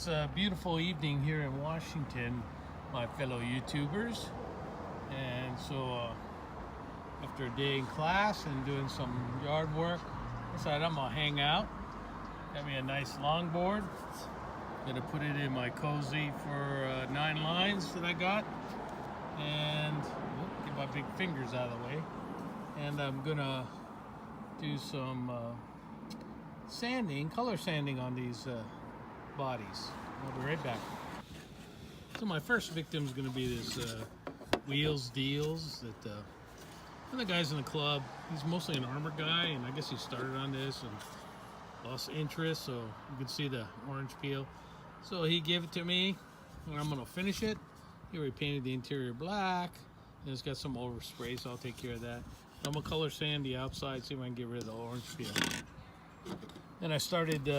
It's a beautiful evening here in Washington, my fellow YouTubers. And so after a day in class and doing some yard work, I decided I'm gonna hang out. Got me a nice longboard. Gonna put it in my cozy for 9 lines that I got. And get my big fingers out of the way. And I'm gonna do some color sanding on these bodies. I'll be right back. So my first victim is going to be this Wheels Deals that one of the guys in the club, he's mostly an armor guy, and I guess he started on this and lost interest, so you can see the orange peel. So he gave it to me and I'm going to finish it. He already painted the interior black and it's got some overspray, so I'll take care of that. I'm going to color sand the outside, see if I can get rid of the orange peel. Then I started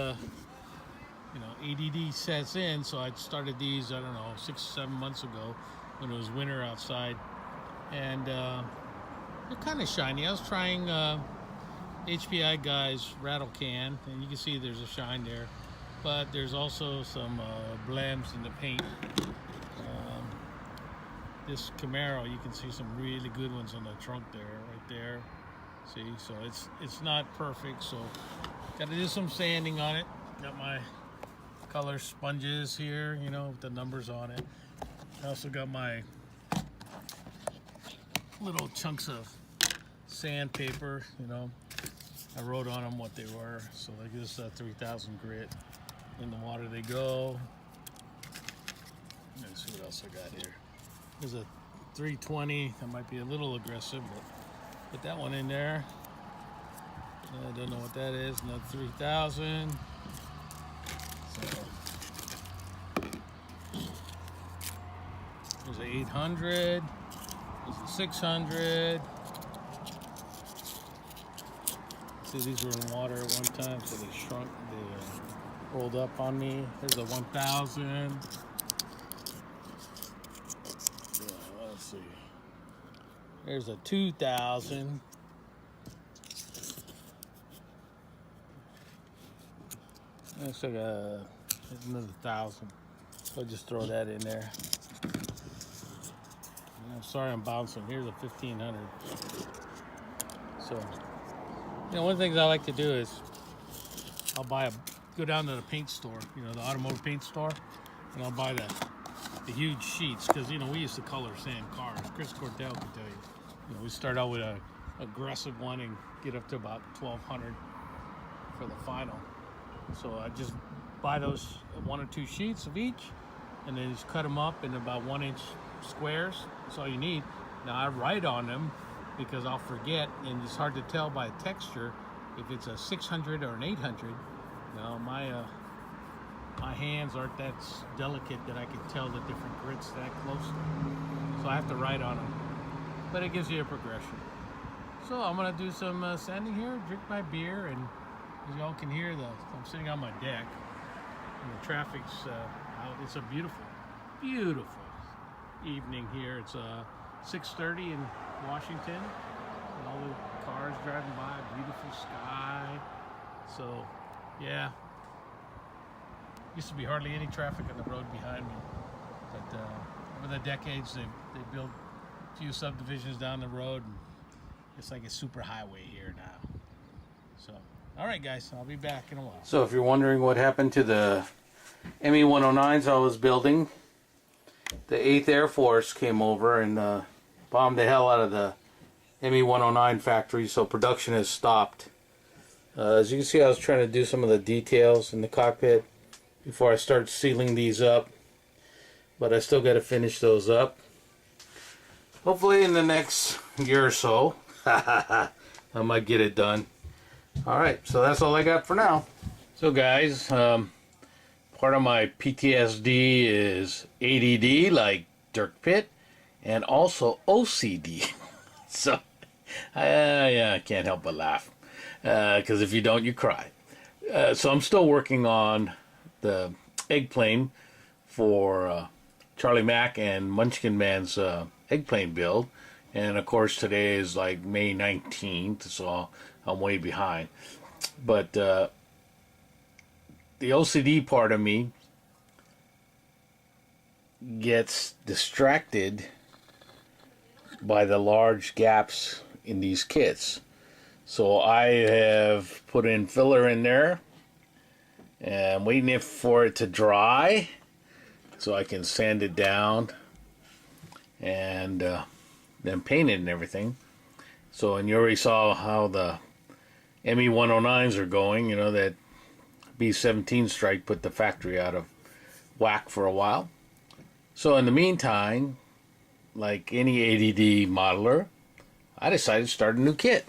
ADD sets in, so I started these, I don't know, 6 or 7 months ago when it was winter outside. And they're kind of shiny. I was trying HPI Guy's Rattle Can, and you can see there's a shine there. But there's also some blems in the paint. This Camaro, you can see some really good ones on the trunk there, right there. See, so it's not perfect, so got to do some sanding on it. Got my color sponges here, with the numbers on it. I also got my little chunks of sandpaper, I wrote on them what they were. So like this 3000 grit. In the water they go. Let's see what else I got here. There's a 320. That might be a little aggressive, but put that one in there. I don't know what that is. Another 3000. So there's an 800. There's a 600. See, these were in water at one time, so they shrunk. They rolled up on me. There's a 1000. Let's see. There's a 2000. Looks like another 1000. So I'll just throw that in there. I'm sorry I'm bouncing. Here's a 1500. So, one of the things I like to do is I'll go down to the paint store, the automotive paint store, and I'll buy the huge sheets, because we used to color sand cars. Chris Cordell can tell you. We start out with a aggressive one and get up to about 1200 for the final. So I just buy those 1 or 2 sheets of each, and then just cut them up in about 1-inch squares. That's all you need. Now I write on them because I'll forget, and it's hard to tell by the texture if it's a 600 or an 800. My hands aren't that delicate that I can tell the different grits that closely. So I have to write on them. But it gives you a progression. So I'm gonna do some sanding here, drink my beer, and as y'all can hear, I'm sitting on my deck, and the traffic's out. It's a beautiful, beautiful evening here. It's 6:30 in Washington, and all the cars driving by, beautiful sky. So, yeah. Used to be hardly any traffic on the road behind me, but over the decades they built a few subdivisions down the road, and it's like a super highway here now. So, all right, guys, I'll be back in a while. So if you're wondering what happened to the ME-109s I was building, the 8th Air Force came over and bombed the hell out of the ME-109 factory, so production has stopped. As you can see, I was trying to do some of the details in the cockpit before I start sealing these up, but I still got to finish those up. Hopefully in the next year or so, I might get it done. Alright, so that's all I got for now. So guys, part of my PTSD is ADD, like Dirk Pitt, and also OCD. So, yeah, I can't help but laugh. Because if you don't, you cry. So I'm still working on the eggplane for Charlie Mack and Munchkin Man's eggplane build. And of course today is like May 19th, so I'm way behind. But the OCD part of me gets distracted by the large gaps in these kits. So I have put in filler in there and waiting for it to dry so I can sand it down and then paint it and everything. So, and you already saw how the ME109s are going. You know, that B-17 strike put the factory out of whack for a while. So in the meantime, like any ADD modeler, I decided to start a new kit.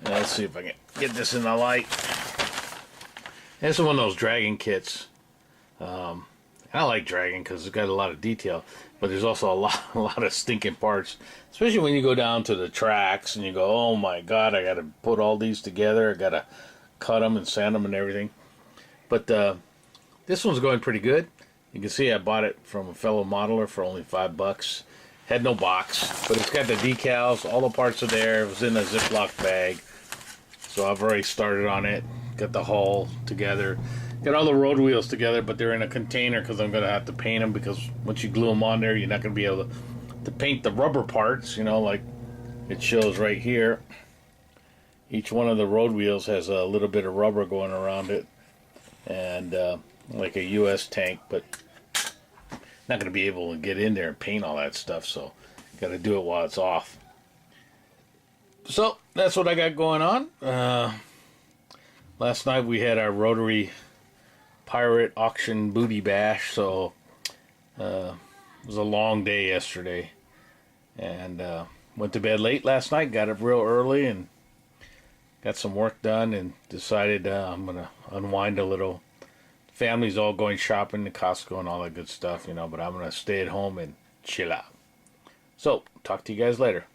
Let's see if I can get this in the light. This is one of those Dragon kits. I like Dragon because it's got a lot of detail, but there's also a lot of stinking parts, especially when you go down to the tracks and you go, oh my god, I got to put all these together, I got to cut them and sand them and everything. But this one's going pretty good. You can see I bought it from a fellow modeler for only $5. Had no box, but it's got the decals, all the parts are there. It was in a Ziploc bag, so I've already started on it. Got the hull together, got all the road wheels together, but they're in a container because I'm going to have to paint them, because once you glue them on there, you're not going to be able to paint the rubber parts, you know, like it shows right here. Each one of the road wheels has a little bit of rubber going around it, and like a US tank, but not going to be able to get in there and paint all that stuff, so got to do it while it's off. So that's what I got going on. Last night we had our Rotary Pirate Auction Booty Bash, so it was a long day yesterday, and went to bed late last night, got up real early and got some work done, and decided I'm going to unwind a little. Family's all going shopping to Costco and all that good stuff, you know, but I'm going to stay at home and chill out. So, talk to you guys later.